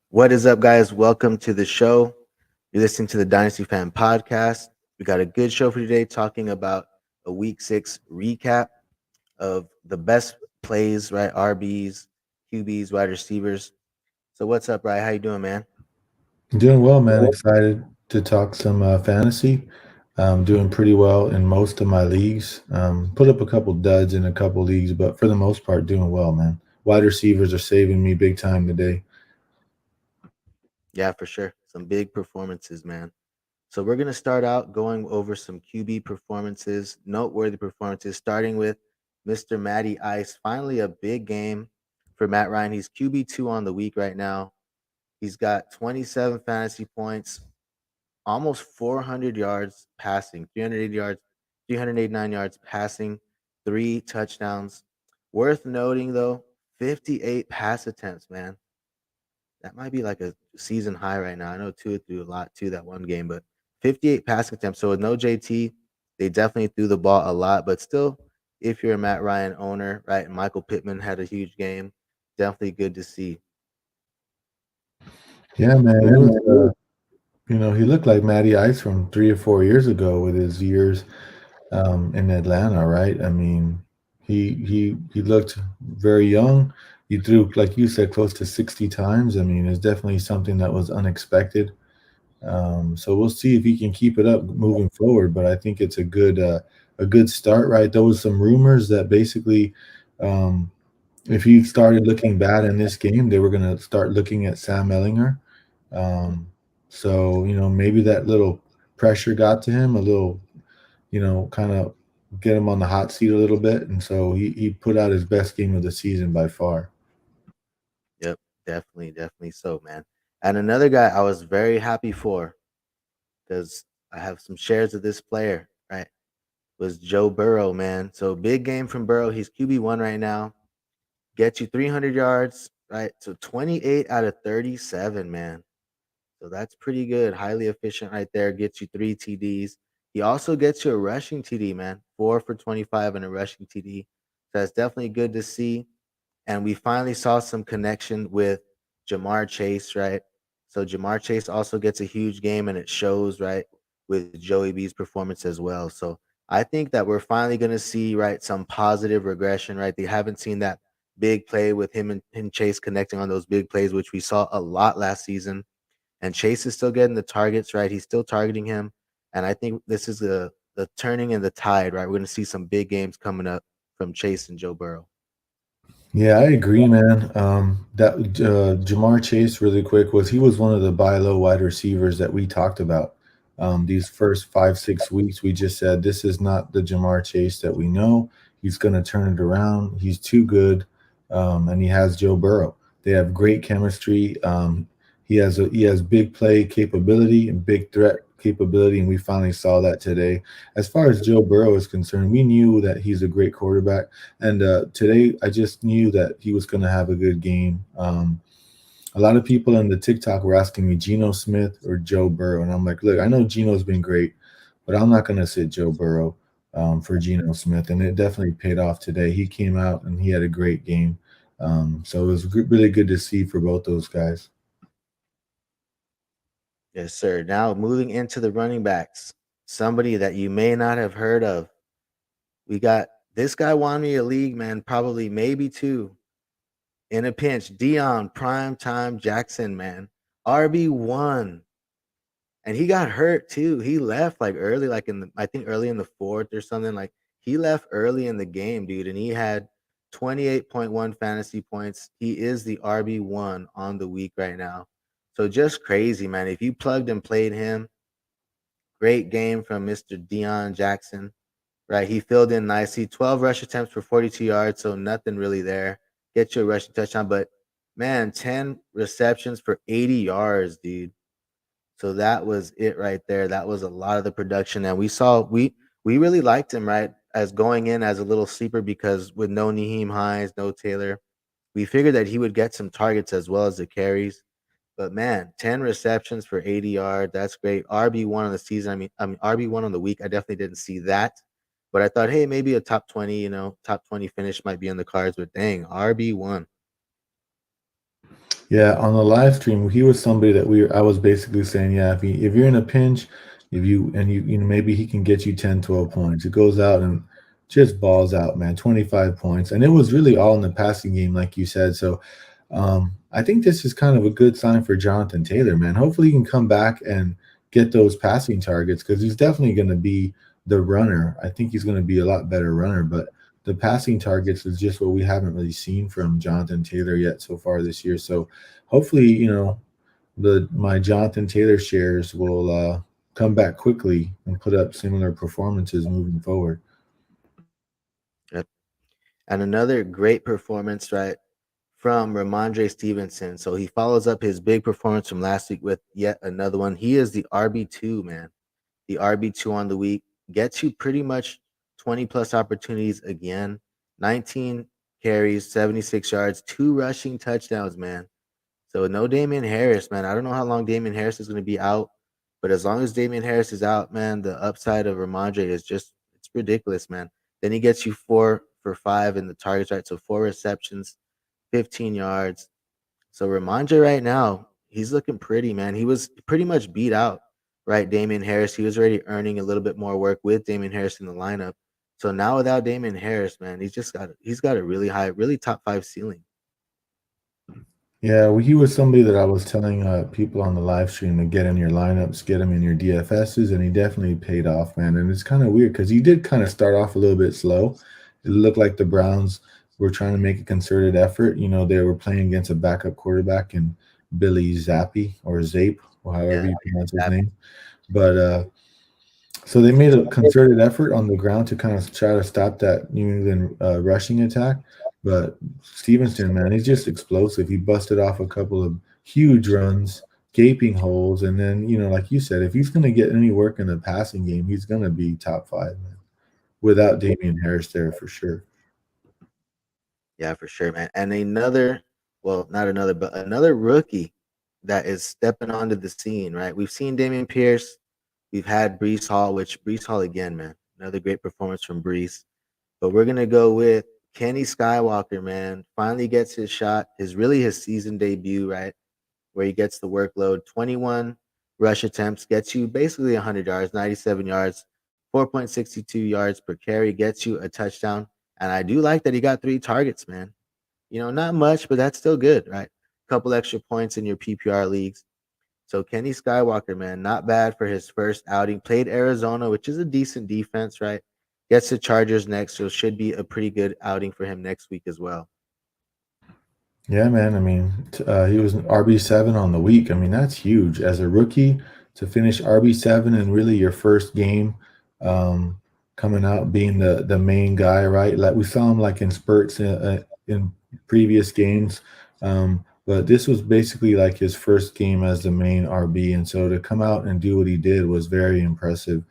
What is up, guys? Welcome to the show. You're listening to the Dynasty Fan Podcast. We got a good show for today talking about a week 6 recap of the best plays, right? RBs, QBs, wide receivers. So what's up, Ryan? How you doing, man? Doing well, man. Excited to talk some fantasy. Doing pretty well in most of my leagues. Put up a couple duds in a couple leagues, but for the most part, doing well, man. Wide receivers are saving me big time today. Yeah, for sure. Some big performances, man. So we're gonna start out going over some QB performances, noteworthy performances, starting with Mr. Matty Ice. Finally, a big game for Matt Ryan. He's QB2 on the week right now. He's got 27 fantasy points, almost 400 yards passing, 380 yards, 389 yards passing, 3 touchdowns. Worth noting though, 58 pass attempts, man. That might be like a season high right now. I know Tua threw a lot too that one game, but 58 passing attempts. So with no JT, they definitely threw the ball a lot. But still, if you're a Matt Ryan owner, right, and Michael Pittman had a huge game, definitely good to see. Yeah, man. It was, he looked like Matty Ice from 3 or 4 years ago with his years in Atlanta, right? I mean, he looked very young. He threw, like you said, close to 60 times. I mean, it's definitely something that was unexpected. So we'll see if he can keep it up moving forward. But I think it's a good start, right? There was some rumors that basically, um, if he started looking bad in this game, they were going to start looking at Sam Ellinger. Um, so maybe that little pressure got to him a little, kind of get him on the hot seat a little bit, and so he put out his best game of the season by far. Yep, definitely so, man. And another guy I was very happy for because I have some shares of this player, right? Was Joe Burrow, man. So big game from Burrow. He's QB1 right now. Gets you 300 yards, right? So 28 out of 37, man. So that's pretty good. Highly efficient right there. Gets you 3 TDs. He also gets you a rushing TD, man. 4 for 25 and a rushing TD. So that's definitely good to see. And we finally saw some connection with Jamar Chase, right? So Jamar Chase also gets a huge game, and it shows, right, with Joey B's performance as well. So I think that we're finally going to see, right, some positive regression, right? They haven't seen that big play with him and Chase connecting on those big plays, which we saw a lot last season. And Chase is still getting the targets, right? He's still targeting him. And I think this is the turning in the tide, right? We're going to see some big games coming up from Chase and Joe Burrow. Yeah, I agree, man. That Jamar Chase, really quick, he was one of the buy low wide receivers that we talked about. These first 5 6 weeks, we just said this is not the Jamar Chase that we know. He's going to turn it around. He's too good, and he has Joe Burrow. They have great chemistry. He has big play capability and big threat capability, and we finally saw that today. As far as Joe Burrow is concerned, we knew that he's a great quarterback. And today, I just knew that he was going to have a good game. A lot of people in the TikTok were asking me Geno Smith or Joe Burrow, and I'm like, look, I know Geno's been great, but I'm not going to sit Joe Burrow for Geno Smith, and it definitely paid off today. He came out and he had a great game, so it was really good to see for both those guys. Yes, sir. Now moving into the running backs, somebody that you may not have heard of. We got this guy won me a league, man, probably maybe two in a pinch. Deon Prime Time Jackson, man, RB1, and he got hurt too. He left like early, like in the I think early in the fourth or something. Like he left early in the game, dude, and he had 28.1 fantasy points. He is the RB1 on the week right now. So just crazy, man. If you plugged and played him, great game from Mr. Deon Jackson, right? He filled in nicely. 12 rush attempts for 42 yards, so nothing really there. Get you a rushing touchdown, but man, 10 receptions for 80 yards, dude. So that was it right there. That was a lot of the production, and we really liked him, right? As going in as a little sleeper because with no Naheem Hines, no Taylor, we figured that he would get some targets as well as the carries. But man, 10 receptions for 80 yards. That's great. RB1 on the season. I mean RB1 on the week. I definitely didn't see that. But I thought, hey, maybe a top 20, top 20 finish might be on the cards. But dang, RB1. Yeah, on the live stream, he was somebody that I was basically saying, yeah, if you're in a pinch, if you and you know maybe he can get you 10, 12 points. It goes out and just balls out, man, 25 points. And it was really all in the passing game, like you said. So I think this is kind of a good sign for Jonathan Taylor, man. Hopefully he can come back and get those passing targets because he's definitely going to be the runner. I think he's going to be a lot better runner, but the passing targets is just what we haven't really seen from Jonathan Taylor yet so far this year. So hopefully, the my Jonathan Taylor shares will come back quickly and put up similar performances moving forward. Yep. And another great performance, right, from Rhamondre Stevenson. So he follows up his big performance from last week with yet another one. He is the RB2, man. The RB2 on the week gets you pretty much 20 plus opportunities again. 19 carries, 76 yards, 2 rushing touchdowns, man. So no Damian Harris, man. I don't know how long Damian Harris is going to be out, but as long as Damian Harris is out, man, the upside of Rhamondre is just it's ridiculous, man. Then he gets you 4 for 5 in the targets, right? So 4 receptions, 15 yards. So Rhamondre right now, he's looking pretty, man. He was pretty much beat out, right? Damian Harris. He was already earning a little bit more work with Damian Harris in the lineup. So now without Damian Harris, man, he's got a really high, really top 5 ceiling. Yeah, well, he was somebody that I was telling people on the live stream to get in your lineups, get him in your DFSs, and he definitely paid off, man. And it's kind of weird because he did kind of start off a little bit slow. It looked like the Browns were trying to make a concerted effort. They were playing against a backup quarterback in Billy Zappi or Zape, or however Yeah, you pronounce his that- name. But so they made a concerted effort on the ground to kind of try to stop that New England rushing attack. But Stevenson, man, he's just explosive. He busted off a couple of huge runs, gaping holes, and then like you said, if he's going to get any work in the passing game, he's going to be top 5, man. Without Damian Harris there for sure. yeah, for sure, man. And well, not another, but another rookie that is stepping onto the scene, right? We've seen Damian Pierce. We've had Brees Hall, which Brees Hall again, man. Another great performance from Brees. But we're gonna go with Kenny Skywalker, man. Finally gets his shot, his season debut, right? Where he gets the workload. 21 rush attempts, gets you basically 100 yards, 97 yards, 4.62 yards per carry, gets you a touchdown. And I do like that he got 3 targets, man. Not much, but that's still good, right? Couple extra points in your PPR leagues. So Kenny Skywalker, man, not bad for his first outing. Played Arizona, which is a decent defense, right? Gets the Chargers next, so should be a pretty good outing for him next week as well. Yeah, man. I mean, he was an RB7 on the week. I mean, that's huge as a rookie to finish RB7 in really your first game, coming out being the main guy, right? Like we saw him like in spurts in previous games, but this was basically like his first game as the main RB, and so to come out and do what he did was very impressive.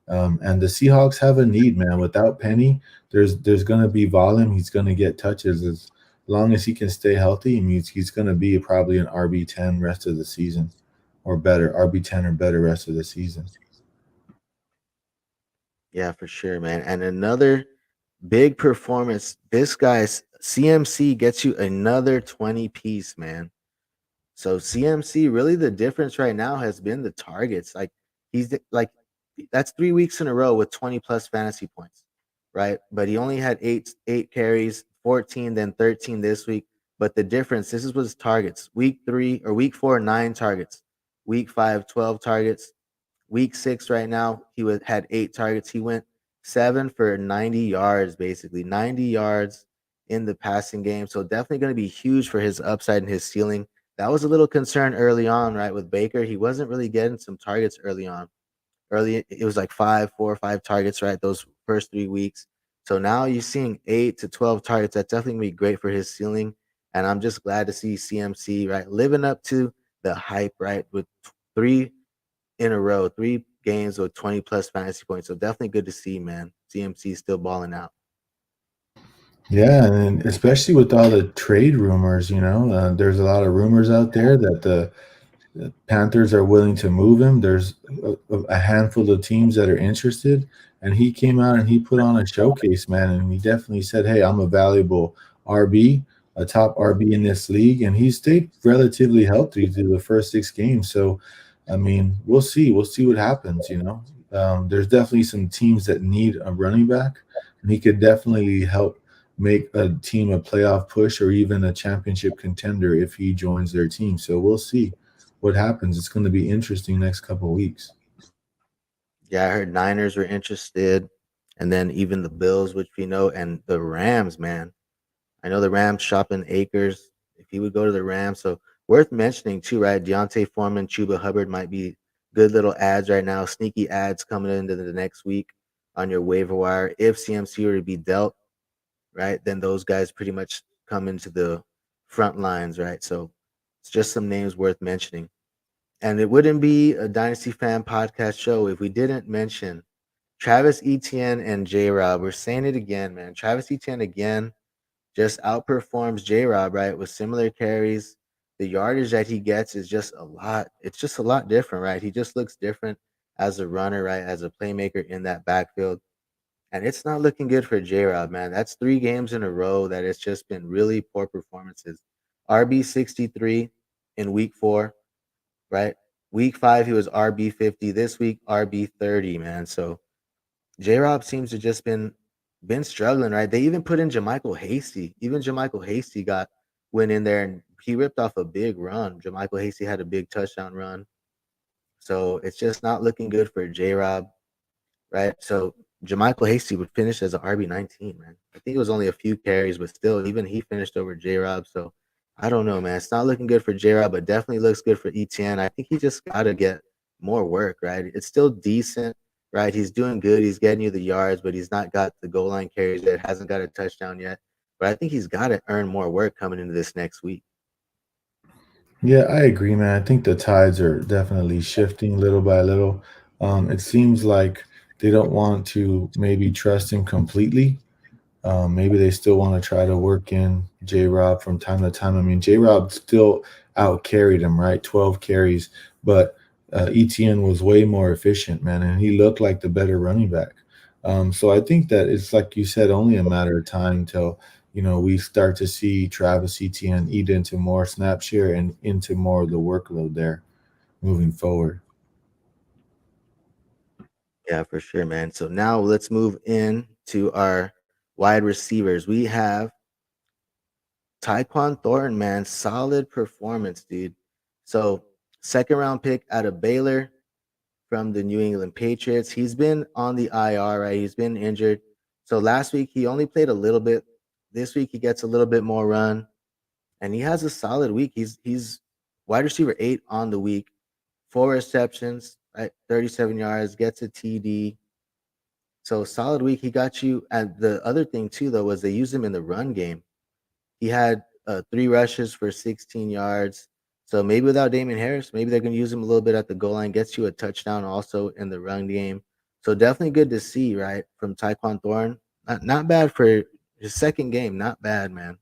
And the Seahawks have a need, man. Without Penny, there's going to be volume. He's going to get touches as long as he can stay healthy. I mean, he's going to be probably an RB10 rest of the season, or better, RB10 or better rest of the season. Yeah, for sure, man. And another big performance. This guy's CMC gets you another 20 piece, man. So CMC, really the difference right now has been the targets. Like like that's 3 weeks in a row with 20 plus fantasy points, right? But he only had eight carries, 14, then 13 this week. But the difference, this is was targets. Week 4, 9 targets. Week 5, 12 targets. Week 6 right now, had 8 targets. He went 7 for 90 yards, basically 90 yards in the passing game. So definitely going to be huge for his upside and his ceiling. That was a little concern early on, right? With Baker, he wasn't really getting some targets early on. Early, it was like 4 or 5 targets, right? Those first 3 weeks. So now you're seeing 8 to 12 targets. That's definitely gonna be great for his ceiling. And I'm just glad to see CMC, right, living up to the hype, right? With 3 games with 20 plus fantasy points. So definitely good to see, man. CMC still balling out. Yeah, and especially with all the trade rumors, there's a lot of rumors out there that the Panthers are willing to move him. There's a handful of teams that are interested, and he came out and he put on a showcase, man, and he definitely said, "Hey, I'm a valuable RB. a top RB in this league, and he stayed relatively healthy through the first 6 games. So, I mean, we'll see. We'll see what happens. There's definitely some teams that need a running back, and he could definitely help make a team a playoff push or even a championship contender if he joins their team. So we'll see what happens. It's going to be interesting next couple of weeks. Yeah, I heard Niners were interested, and then even the Bills, which we know, and the Rams, man. I know the Rams shopping acres. If he would go to the Rams, so worth mentioning too, right? Deontay Foreman, Chuba Hubbard might be good little ads right now. Sneaky ads coming into the next week on your waiver wire. If CMC were to be dealt, right, then those guys pretty much come into the front lines, right? So it's just some names worth mentioning. And it wouldn't be a Dynasty Fan podcast show if we didn't mention Travis Etienne and JRob. We're saying it again, man. Travis Etienne again just outperforms JRob, right? With similar carries. The yardage that he gets is just a lot. It's just a lot different, right? He just looks different as a runner, right? As a playmaker in that backfield. And it's not looking good for JRob, man. That's 3 games in a row that it's just been really poor performances. RB 63 in week 4, right? Week 5, he was RB 50. This week, RB 30, man. So JRob seems to just been struggling, right? They even put in Jermichael Hasty. Even Jermichael Hasty went in there and he ripped off a big run. Jermichael Hasty had a big touchdown run. So it's just not looking good for JRob, right? So Jermichael Hasty would finish as an RB19, man. I think it was only a few carries, but still, even he finished over JRob. So I don't know, man. It's not looking good for JRob, but definitely looks good for Etienne. I think he just got to get more work, right? It's still decent, right? He's doing good. He's getting you the yards, but he's not got the goal line carries yet. Hasn't got a touchdown yet. But I think he's got to earn more work coming into this next week. Yeah, I agree, man. I think the tides are definitely shifting little by little. It seems like they don't want to maybe trust him completely. Maybe they still want to try to work in J Rob from time to time. I mean, J Rob still out carried him, right? 12 carries, but Etienne was way more efficient, man, and he looked like the better running back. So I think that it's like you said, only a matter of time till we start to see Travis Etienne eat into more snap share and into more of the workload there moving forward. Yeah, for sure, man. So now let's move in to our wide receivers. We have Tyquan Thornton, man, solid performance, dude. So, second round pick out of Baylor from the New England Patriots. He's been on the IR, right? He's been injured. So last week he only played a little bit. This week he gets a little bit more run, and he has a solid week. He's wide receiver 8 on the week, 4 receptions, right? 37 yards, gets a TD. So solid week. He got you. And the other thing too, though, was they used him in the run game. He had 3 rushes for 16 yards. So maybe without Damien Harris, maybe they're going to use him a little bit at the goal line. Gets you a touchdown also in the run game. So definitely good to see, right, from Tyquan Thornton. Not bad for his second game. Not bad, man.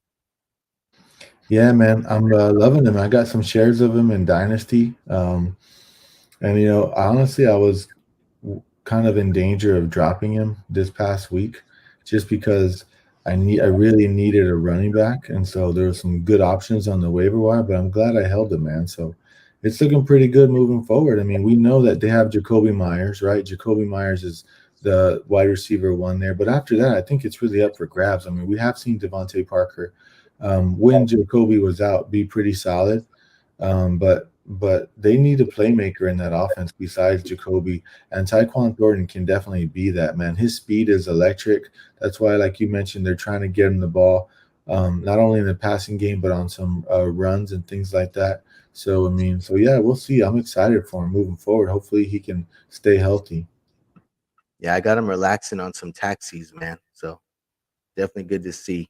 Yeah, man, I'm loving him. I got some shares of him in Dynasty. And honestly, I was kind of in danger of dropping him this past week, just because I really needed a running back, and so there were some good options on the waiver wire. But I'm glad I held him, man. So it's looking pretty good moving forward. I mean, we know that they have Jacoby Myers, right? Jacoby Myers is the wide receiver one there, but after that, I think it's really up for grabs. I mean, we have seen Devontae Parker when Jacoby was out be pretty solid. But they need a playmaker in that offense besides Jacoby, and Tyquan Thornton can definitely be that, man. His speed is electric. That's why, like you mentioned, they're trying to get him the ball, not only in the passing game but on some runs and things like that. So I mean, so yeah, we'll see. I'm excited for him moving forward. Hopefully, he can stay healthy. Yeah, I got him relaxing on some taxis, man. So definitely good to see.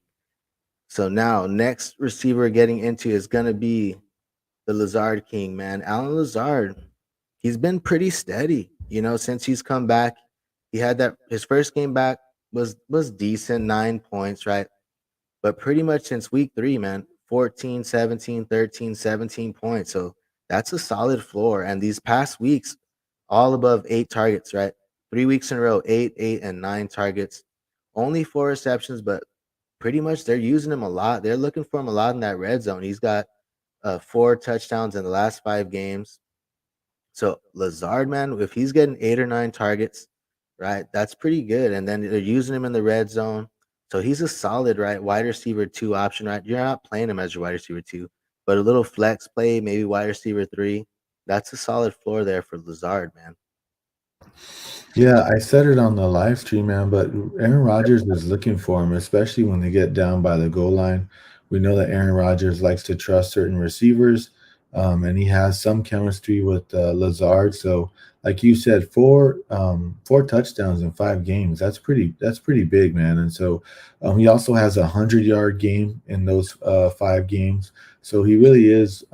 So now next receiver getting into is gonna be the Lazard King, man. Alan Lazard, he's been pretty steady, since he's come back. He had that his first game back was decent, 9 points, right? But pretty much since week 3, man, 14, 17, 13, 17 points. So that's a solid floor. And these past weeks, all above 8 targets, right? 3 weeks in a row, 8, 8, and 9 targets. Only 4 receptions, but pretty much they're using him a lot. They're looking for him a lot in that red zone. He's got 4 touchdowns in the last 5 games. So Lazard, man, if he's getting 8 or 9 targets, right, that's pretty good. And then they're using him in the red zone. So he's a solid, right, wide receiver 2 option, right? You're not playing him as your wide receiver 2, but a little flex play, maybe wide receiver 3. That's a solid floor there for Lazard, man. Yeah, I said it on the live stream, man, but Aaron Rodgers is looking for him, especially when they get down by the goal line. We know that Aaron Rodgers likes to trust certain receivers, and he has some chemistry with Lazard. So, like you said, four touchdowns in 5 games. That's pretty big, man. And so, he also has a 100-yard game in those 5 games. So he really is,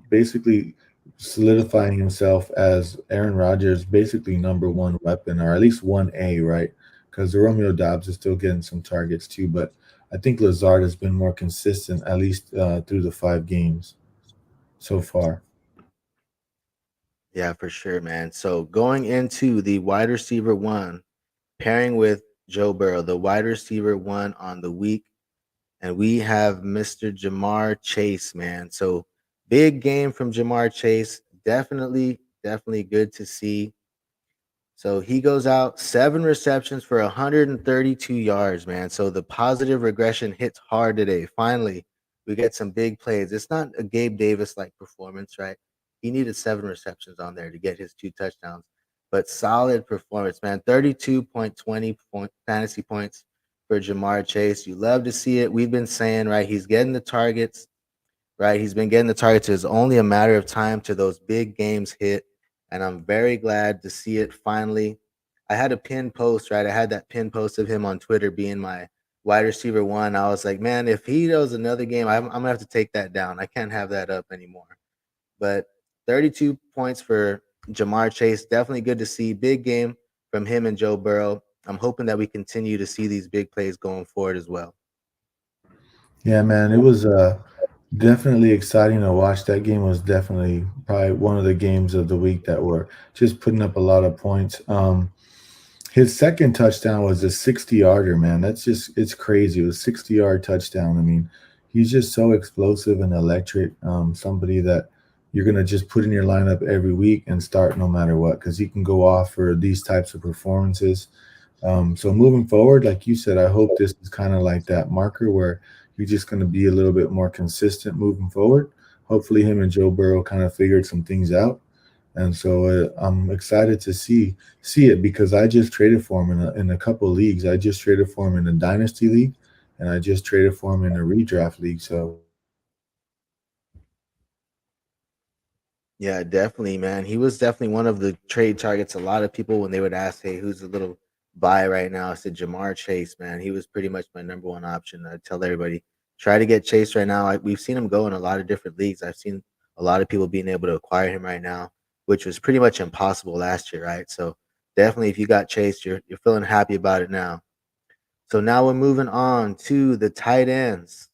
basically solidifying himself as Aaron Rodgers' basically number one weapon, or at least 1A, right? Because the Romeo Dobbs is still getting some targets too, but I think Lazard has been more consistent, at least through the 5 games so far. Yeah, for sure, man. So going into the wide receiver 1, pairing with Joe Burrow, the wide receiver 1 on the week, and we have Mr. Jamar Chase, man. So big game from Jamar Chase. Definitely good to see. So he goes out 7 receptions for 132 yards, man. So the positive regression hits hard today. Finally, we get some big plays. It's not a Gabe Davis like performance, right? He needed 7 receptions on there to get his 2 touchdowns, but solid performance, man. 32.20 fantasy points for Jamar Chase. You love to see it. We've been saying, right? He's getting the targets, right? He's been getting the targets. It's only a matter of time to those big games hit. And I'm very glad to see it finally. I had a pin post, right? I had that pin post of him on Twitter being my wide receiver 1. I was like, man, if he does another game, I'm going to have to take that down. I can't have that up anymore. But 32 points for Jamar Chase. Definitely good to see. Big game from him and Joe Burrow. I'm hoping that we continue to see these big plays going forward as well. Yeah, man, it was definitely exciting to watch. That game was definitely probably one of the games of the week that were just putting up a lot of points. His second touchdown was a 60-yarder, man. It's crazy. It was a 60-yard touchdown. I mean, he's just so explosive and electric. Somebody that you're gonna just put in your lineup every week and start no matter what, because he can go off for these types of performances. So moving forward, like you said, I hope this is kind of like that marker where you're just going to be a little bit more consistent moving forward. Hopefully, him and Joe Burrow kind of figured some things out, and so I'm excited to see it, because I just traded for him in a couple of leagues. I just traded for him in a dynasty league, and I just traded for him in a redraft league. So Yeah, definitely, man. He was definitely one of the trade targets. A lot of people, when they would ask, hey, who's a little buy right now? I said Jamar Chase, man. He was pretty much my number one option. I tell everybody, try to get Chase right now. We've seen him go in a lot of different leagues. I've seen a lot of people being able to acquire him right now, which was pretty much impossible last year, right? So definitely, if you got Chase, you're feeling happy about it now. So now we're moving on to the tight ends.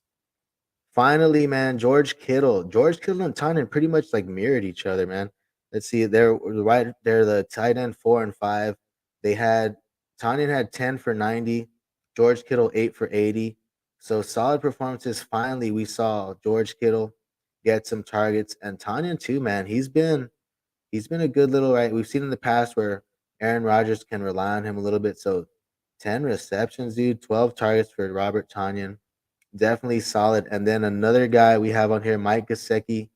Finally, man, George Kittle. George Kittle and Tonyan pretty much like mirrored each other, man. Let's see, they're the tight end 4 and 5. They had Tonyan had 10 for 90, George Kittle 8 for 80. So solid performances. Finally, we saw George Kittle get some targets, and Tonyan too, man. He's been a good little, right. We've seen in the past where Aaron Rodgers can rely on him a little bit. So 10 receptions, dude, 12 targets for Robert Tonyan. Definitely solid. And then another guy we have on here, Mike Gesicki,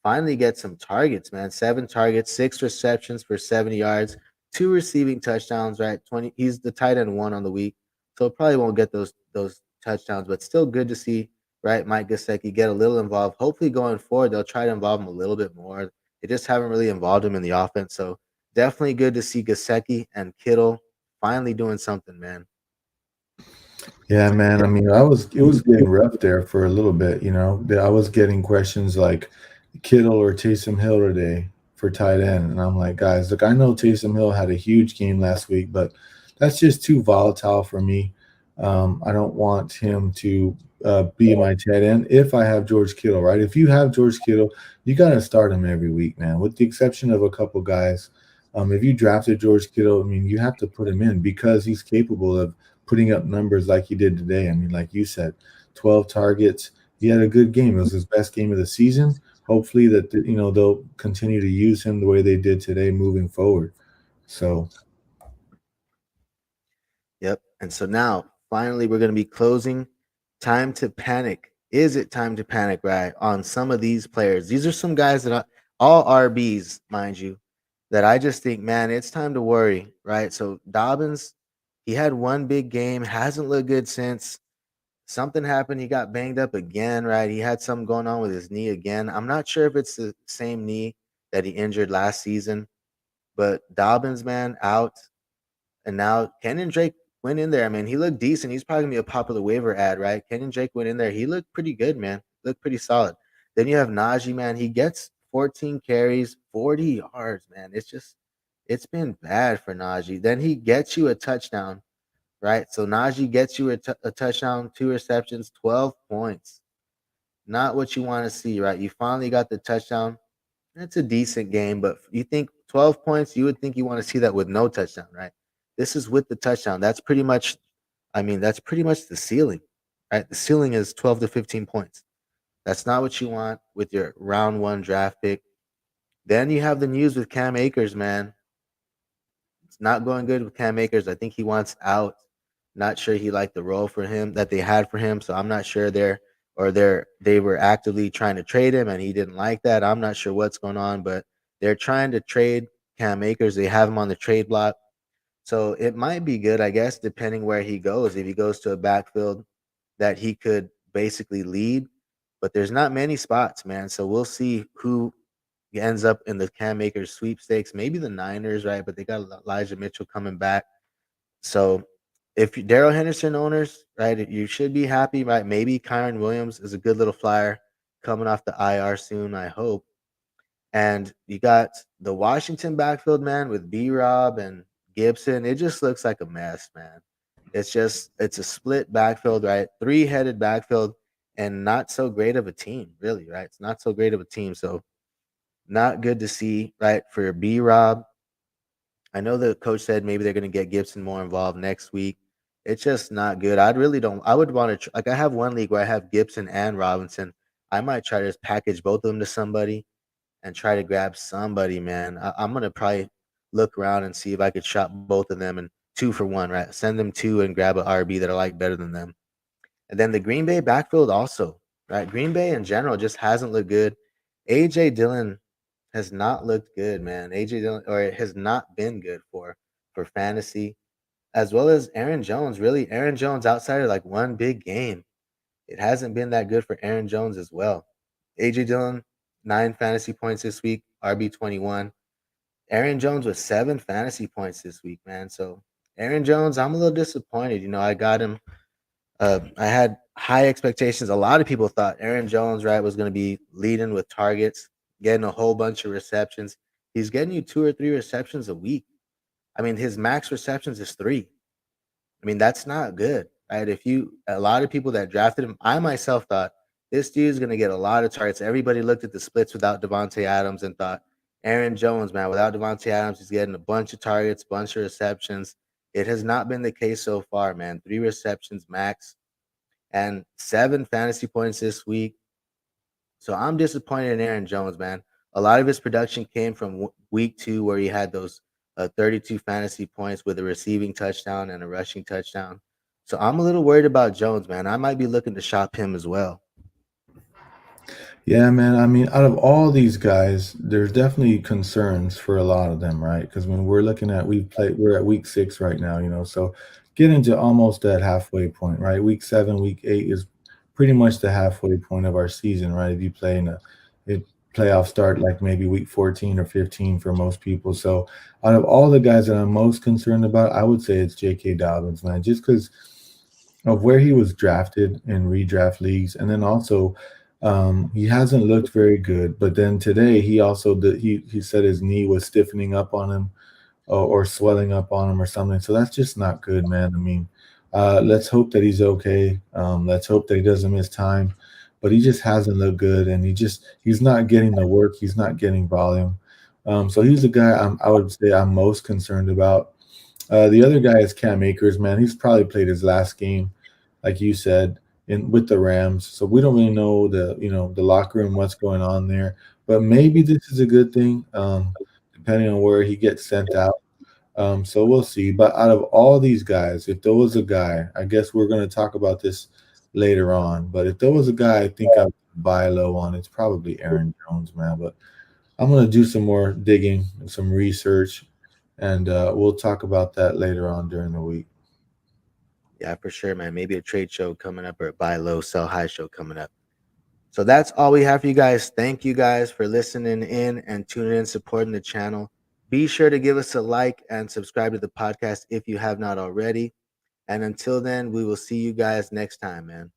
finally gets some targets, man. 7 targets, 6 receptions for 70 yards, 2 receiving touchdowns, right? 20. He's the tight end 1 on the week. So probably won't get those touchdowns, but still good to see, right? Mike Gesicki get a little involved. Hopefully going forward, they'll try to involve him a little bit more. They just haven't really involved him in the offense. So definitely good to see Gesicki and Kittle finally doing something, man. yeah, man. I mean, it was getting rough there for a little bit. I was getting questions like Kittle or Taysom Hill today for tight end, and I'm like, guys, look, I know Taysom Hill had a huge game last week, but that's just too volatile for me. I don't want him to be my tight end if I have George Kittle, right? If you have George Kittle, you got to start him every week, man, with the exception of a couple guys. If you drafted George Kittle, I mean, you have to put him in because he's capable of putting up numbers like he did today. I mean, like you said, 12 targets. He had a good game. It was his best game of the season. Hopefully that they'll continue to use him the way they did today moving forward. So Yep. And so now, finally, we're going to be closing. Time to panic. Is it time to panic, right? On some of these players. These are some guys that all RBs, mind you, that I just think, man, it's time to worry, right? So Dobbins, he had one big game, hasn't looked good since. Something happened. He got banged up again, right? He had something going on with his knee again. I'm not sure if it's the same knee that he injured last season, but Dobbins, man, out. And now Kenyon Drake went in there. I mean, he looked decent. He's probably gonna be a popular waiver ad, right? Kenyon Drake went in there. He looked pretty good, man. Looked pretty solid. Then you have Najee, man. He gets 14 carries, 40 yards, man. It's been bad for Najee. Then he gets you a touchdown, right? So Najee gets you a touchdown, 2 receptions, 12 points. Not what you want to see, right? You finally got the touchdown. It's a decent game, but you think 12 points, you would think you want to see that with no touchdown, right? This is with the touchdown. That's pretty much, I mean, that's pretty much the ceiling, right? The ceiling is 12 to 15 points. That's not what you want with your round one draft pick. Then you have the news with Cam Akers, man. It's not going good with Cam Akers. I think he wants out. Not sure he liked the role for him that they had for him. So I'm not sure they were actively trying to trade him and he didn't like that. I'm not sure what's going on, but they're trying to trade Cam Akers. They have him on the trade block. So it might be good, I guess, depending where he goes. If he goes to a backfield that he could basically lead, but there's not many spots, man. So we'll see who ends up in the Cam Akers sweepstakes. Maybe the Niners, right? But they got Elijah Mitchell coming back. So if you Daryl Henderson owners, right, you should be happy, right? Maybe Kyron Williams is a good little flyer coming off the IR soon, I hope. And you got the Washington backfield, man, with JRob and Gibson. It just looks like a mess, man. It's a split backfield, right? Three-headed backfield and not so great of a team, really, right? It's not so great of a team. So not good to see, right? For JRob. I know the coach said maybe they're going to get Gibson more involved next week. It's just not good. I really don't. I would want to like. I have one league where I have Gibson and Robinson. I might try to just package both of them to somebody and try to grab somebody. Man, I'm gonna probably look around and see if I could shop both of them and 2 for 1. Right, send them two and grab an RB that I like better than them. And then the Green Bay backfield also. Right, Green Bay in general just hasn't looked good. AJ Dillon has not looked good, man. AJ Dillon, or it has not been good for fantasy, as well as Aaron Jones. Really, Aaron Jones outside of like one big game, it hasn't been that good for Aaron Jones as well. AJ Dillon, 9 fantasy points this week, RB21. Aaron Jones with 7 fantasy points this week, man. So Aaron Jones, I'm a little disappointed. I got him. I had high expectations. A lot of people thought Aaron Jones, right, was going to be leading with targets, getting a whole bunch of receptions. He's getting you 2 or 3 receptions a week. I mean, his max receptions is 3. I mean, that's not good, right? A lot of people that drafted him, I myself thought this dude is going to get a lot of targets. Everybody looked at the splits without Devontae Adams and thought Aaron Jones, man, without Devontae Adams, he's getting a bunch of targets, bunch of receptions. It has not been the case so far, man. 3 receptions max and 7 fantasy points this week. So I'm disappointed in Aaron Jones, man. A lot of his production came from week 2 where he had those 32 fantasy points with a receiving touchdown and a rushing touchdown. So I'm a little worried about Jones, man. I might be looking to shop him as well. yeah, man. I mean, out of all these guys, there's definitely concerns for a lot of them, right? Because when we're looking at we're at week 6 right now, so getting to almost that halfway point, right? Week 7, week 8 is pretty much the halfway point of our season, right? If you play in a playoff start like maybe week 14 or 15 for most people. So out of all the guys that I'm most concerned about, I would say it's J.K. Dobbins, man, just because of where he was drafted in redraft leagues, and then also he hasn't looked very good. But then today he also he said his knee was stiffening up on him or swelling up on him or something. So that's just not good, man. I mean, let's hope that he's okay. Let's hope that he doesn't miss time. But he just hasn't looked good, and he's not getting the work. He's not getting volume. So he's the guy I would say I'm most concerned about. The other guy is Cam Akers, man. He's probably played his last game, like you said, in with the Rams. So we don't really know the locker room, what's going on there. But maybe this is a good thing, depending on where he gets sent out. So we'll see. But out of all these guys, if there was a guy, I guess we're going to talk about this later on. But if there was a guy I think I would buy low on, it's probably Aaron Jones, man. But I'm going to do some more digging and some research, and we'll talk about that later on during the week. Yeah, for sure, man. Maybe a trade show coming up or a buy low, sell high show coming up. So that's all we have for you guys. Thank you guys for listening in and tuning in, supporting the channel. Be sure to give us a like and subscribe to the podcast if you have not already. And until then, we will see you guys next time, man.